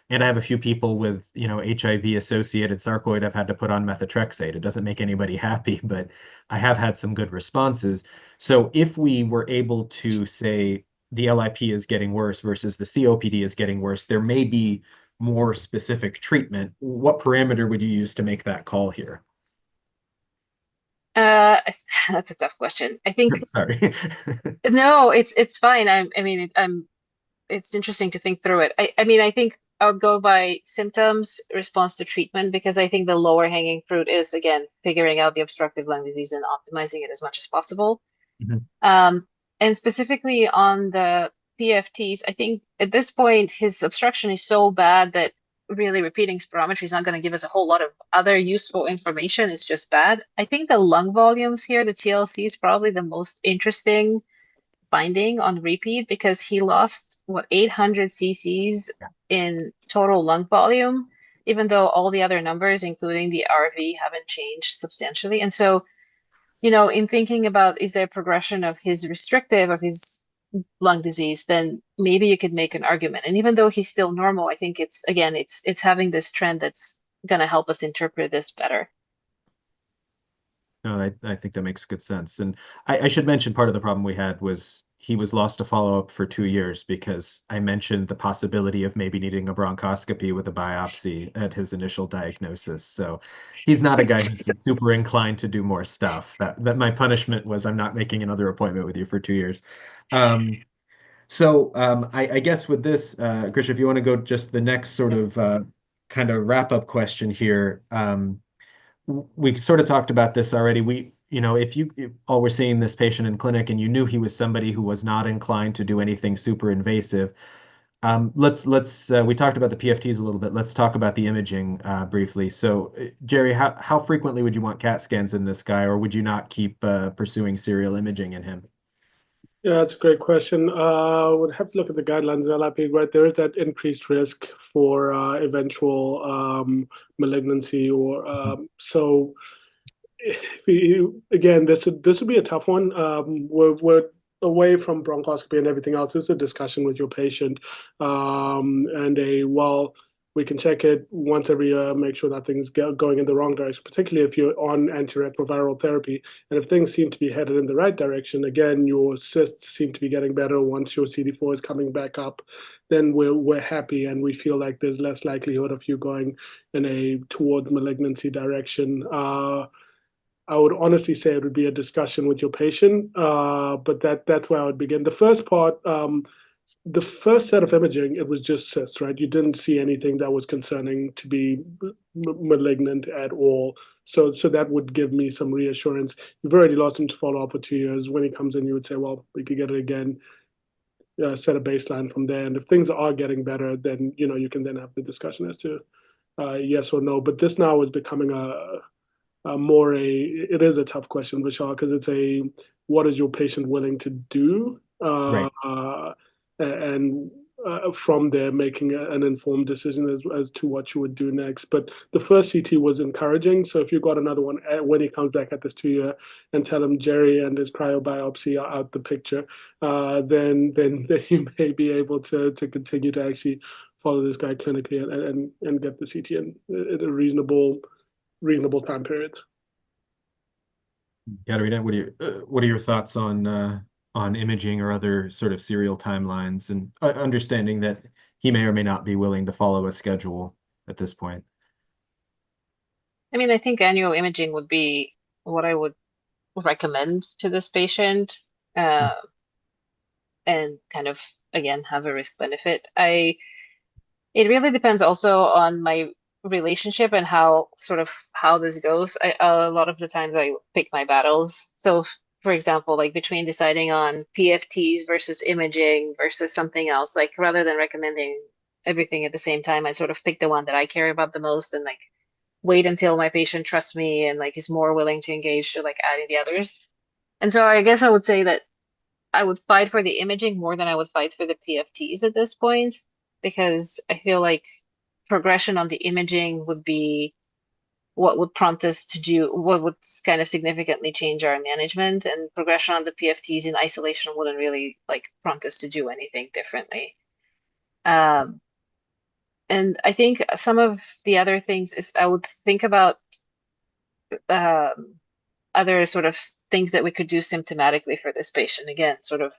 and I have a few people with, HIV-associated sarcoid I've had to put on methotrexate. It doesn't make anybody happy, but I have had some good responses. So if we were able to say the LIP is getting worse versus the COPD is getting worse, there may be more specific treatment. What parameter would you use to make that call here? That's a tough question. I think Sorry. no, it's fine. It's interesting to think through it. I think I'll go by symptoms, response to treatment, because I think the lower hanging fruit is, again, figuring out the obstructive lung disease and optimizing it as much as possible. Mhm. And specifically on the PFTs, I think at this point, his obstruction is so bad that really repeating spirometry is not going to give us a whole lot of other useful information. It's just bad. I think the lung volumes here, the TLC, is probably the most interesting finding on repeat because he lost 800 cc's in total lung volume, even though all the other numbers, including the RV, haven't changed substantially. And so, in thinking about is there progression of his lung disease, then maybe you could make an argument. And even though he's still normal, I think it's having this trend that's going to help us interpret this better. No, I think that makes good sense. And I should mention part of the problem we had was he was lost to follow-up for 2 years because I mentioned the possibility of maybe needing a bronchoscopy with a biopsy at his initial diagnosis. So he's not a guy who's super inclined to do more stuff. That my punishment was I'm not making another appointment with you for 2 years. I guess with this, Krish, if you want to go just the next sort of kind of wrap-up question here. We sort of talked about this already. If all we're seeing this patient in clinic and you knew he was somebody who was not inclined to do anything super invasive, we talked about the PFTs a little bit. Let's talk about the imaging briefly. So, Jerry, how frequently would you want CAT scans in this guy, or would you not keep pursuing serial imaging in him? Yeah, that's a great question. Would have to look at the guidelines of LIP, right? There is that increased risk for eventual malignancy, or so. Again, this would be a tough one. We're away from bronchoscopy and everything else. This is a discussion with your patient, we can check it once every year, make sure that things going in the wrong direction, particularly if you're on antiretroviral therapy. And if things seem to be headed in the right direction, again, your cysts seem to be getting better once your CD4 is coming back up, then we're happy and we feel like there's less likelihood of you going in toward malignancy direction. I would honestly say it would be a discussion with your patient, but that's where I would begin. The first part, the first set of imaging, it was just cysts, right? You didn't see anything that was concerning to be malignant at all. So that would give me some reassurance. You've already lost him to follow up for 2 years. When he comes in, you would say, well, we could get it again, set a baseline from there. And if things are getting better, then, you can then have the discussion as to yes or no. But this now is becoming it is a tough question, Vishal, because it's what is your patient willing to do? Right. And from there making an informed decision as to what you would do next. But the first CT was encouraging. So if you got another one when he comes back at this 2 year and tell him Jerry and his cryobiopsy are out the picture, then you may be able to continue to actually follow this guy clinically and get the CT in a reasonable time period. Katerina, what are your thoughts on on imaging or other sort of serial timelines, and understanding that he may or may not be willing to follow a schedule at this point. I mean, I think annual imaging would be what I would recommend to this patient, and kind of, again, have a risk benefit. It really depends also on my relationship and how this goes. A lot of the times I pick my battles. So, for example, like between deciding on PFTs versus imaging versus something else, like rather than recommending everything at the same time, I sort of pick the one that I care about the most and like wait until my patient trusts me and like is more willing to engage to like add in the others. And so I guess I would say that I would fight for the imaging more than I would fight for the PFTs at this point, because I feel like progression on the imaging would be what would prompt us to do what would kind of significantly change our management, and progression on the PFTs in isolation wouldn't really like prompt us to do anything differently. And I think some of the other things is I would think about other sort of things that we could do symptomatically for this patient. Again, sort of,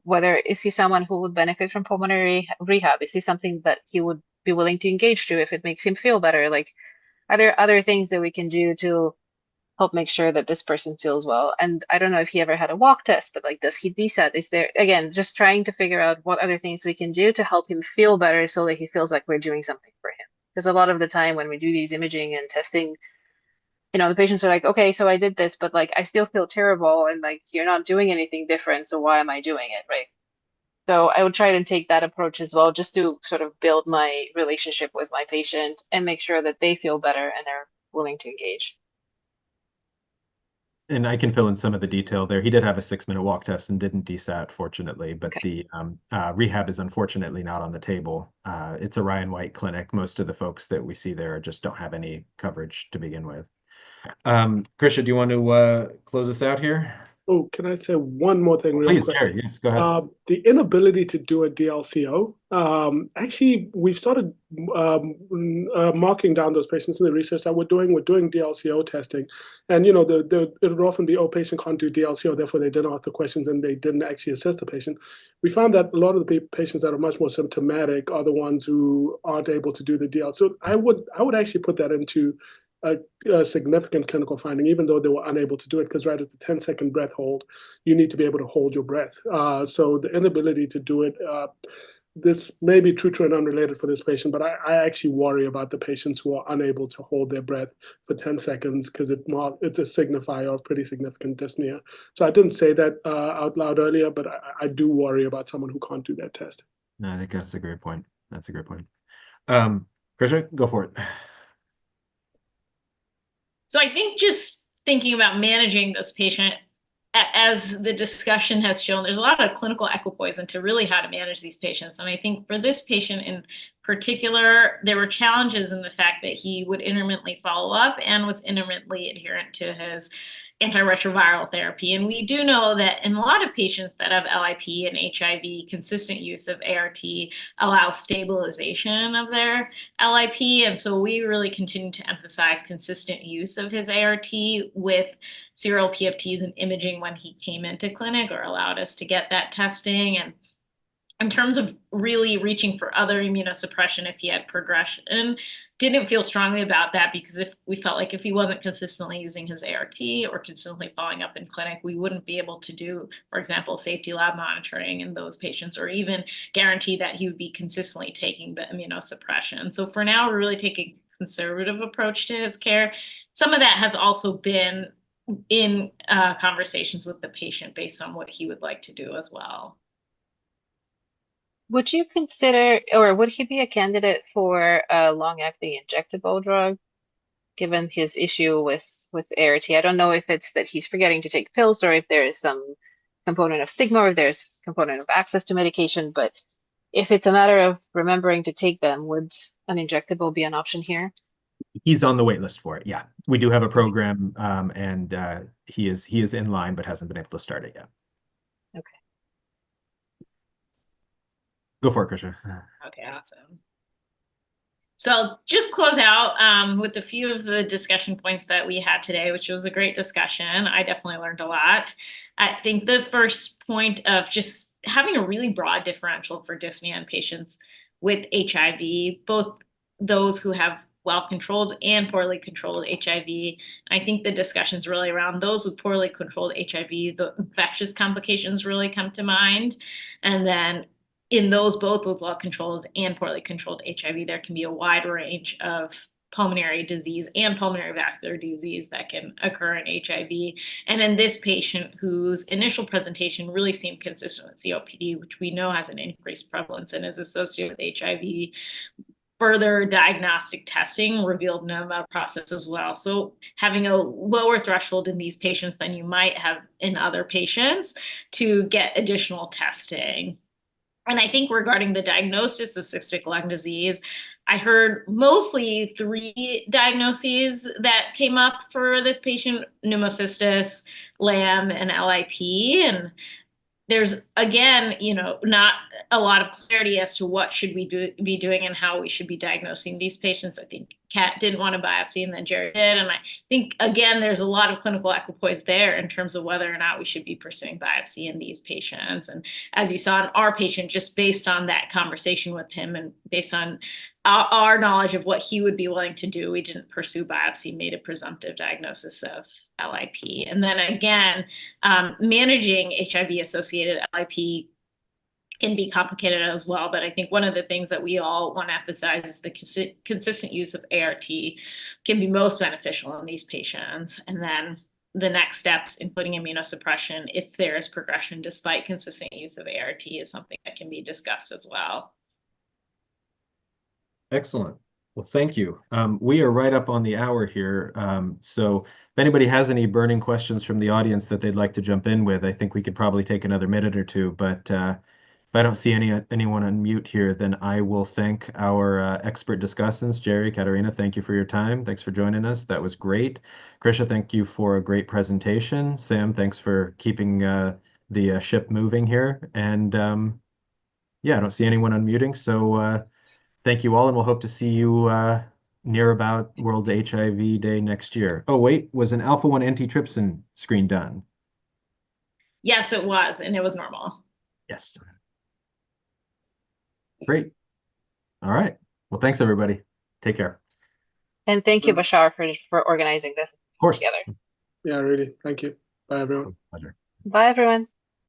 whether is he someone who would benefit from pulmonary rehab? Is he something that he would be willing to engage to if it makes him feel better? Like, are there other things that we can do to help make sure that this person feels well? And I don't know if he ever had a walk test, but like, does he DSAT? Is there, again, just trying to figure out what other things we can do to help him feel better so that he feels like we're doing something for him. Because a lot of the time when we do these imaging and testing, the patients are like, okay, so I did this, but like, I still feel terrible. And like, you're not doing anything different. So why am I doing it? Right. So I would try to take that approach as well, just to sort of build my relationship with my patient and make sure that they feel better and they're willing to engage. And I can fill in some of the detail there. He did have a 6-minute walk test and didn't DSAT, fortunately, but Okay. the rehab is unfortunately not on the table. It's a Ryan White clinic. Most of the folks that we see there just don't have any coverage to begin with. Krisha, do you want to close us out here? Oh, can I say one more thing real Please, quick? Jerry. Yes, go ahead. The inability to do a DLCO. Actually, we've started marking down those patients in the research that we're doing. We're doing DLCO testing, and it would often be, oh, patient can't do DLCO, therefore they didn't ask the questions and they didn't actually assess the patient. We found that a lot of the patients that are much more symptomatic are the ones who aren't able to do the DL. So I would actually put that into a significant clinical finding, even though they were unable to do it, because right at the 10-second breath hold, you need to be able to hold your breath. So the inability to do it, this may be true and unrelated for this patient, but I actually worry about the patients who are unable to hold their breath for 10 seconds because it's a signifier of pretty significant dyspnea. So I didn't say that out loud earlier, but I do worry about someone who can't do that test. No, I think that's a great point. That's a great point. Krisha, go for it. So I think just thinking about managing this patient, as the discussion has shown, there's a lot of clinical equipoise into really how to manage these patients. And I think for this patient in particular, there were challenges in the fact that he would intermittently follow up and was intermittently adherent to his antiretroviral therapy. And we do know that in a lot of patients that have LIP and HIV, consistent use of ART allows stabilization of their LIP. And so we really continue to emphasize consistent use of his ART with serial PFTs and imaging when he came into clinic or allowed us to get that testing. And in terms of really reaching for other immunosuppression if he had progression, didn't feel strongly about that, because if we felt like if he wasn't consistently using his ART or consistently following up in clinic, we wouldn't be able to do, for example, safety lab monitoring in those patients, or even guarantee that he would be consistently taking the immunosuppression. So for now, we're really taking a conservative approach to his care. Some of that has also been in conversations with the patient based on what he would like to do as well. Would you consider, or would he be a candidate for a long-acting injectable drug, given his issue with ART? I don't know if it's that he's forgetting to take pills, or if there is some component of stigma, or if there's component of access to medication. But if it's a matter of remembering to take them, would an injectable be an option here? He's on the wait list for it. Yeah, we do have a program, and he is in line, but hasn't been able to start it yet. Okay. Go for it, Krisha. Okay, awesome. So I'll just close out with a few of the discussion points that we had today, which was a great discussion. I definitely learned a lot. I think the first point of just having a really broad differential for dyspnea in patients with HIV, both those who have well-controlled and poorly controlled HIV. I think the discussion's really around those with poorly controlled HIV, the infectious complications really come to mind. And then in those both with well-controlled and poorly controlled HIV, there can be a wide range of pulmonary disease and pulmonary vascular disease that can occur in HIV. And in this patient whose initial presentation really seemed consistent with COPD, which we know has an increased prevalence and is associated with HIV, further diagnostic testing revealed pneumonia process as well. So having a lower threshold in these patients than you might have in other patients to get additional testing. And I think regarding the diagnosis of cystic lung disease, I heard mostly 3 diagnoses that came up for this patient: pneumocystis, LAM, and LIP. And there's, again, not a lot of clarity as to what should we be doing and how we should be diagnosing these patients. I think Kat didn't want to biopsy, and then Jerry did. And I think, again, there's a lot of clinical equipoise there in terms of whether or not we should be pursuing biopsy in these patients. And as you saw in our patient, just based on that conversation with him and based on our knowledge of what he would be willing to do, we didn't pursue biopsy, made a presumptive diagnosis of LIP. And then again, managing HIV-associated LIP can be complicated as well. But I think one of the things that we all want to emphasize is the consistent use of ART can be most beneficial in these patients. And then the next steps, including immunosuppression, if there is progression despite consistent use of ART, is something that can be discussed as well. Excellent. Well, thank you. We are right up on the hour here. So if anybody has any burning questions from the audience that they'd like to jump in with, I think we could probably take another minute or two. But if I don't see anyone on mute here, then I will thank our expert discussants. Jerry, Katarina, thank you for your time. Thanks for joining us. That was great. Krisha, thank you for a great presentation. Sam, thanks for keeping the ship moving here. And yeah, I don't see anyone unmuting. So thank you all, and we'll hope to see you near about World HIV Day next year. Oh, wait, was an alpha-1 antitrypsin screen done? Yes, it was, and it was normal. Yes. Great. All right. Well, thanks, everybody. Take care. And thank you, Bashar, for organizing this Of course. together. Yeah, really. Thank you. Bye, everyone. Pleasure. Bye, everyone.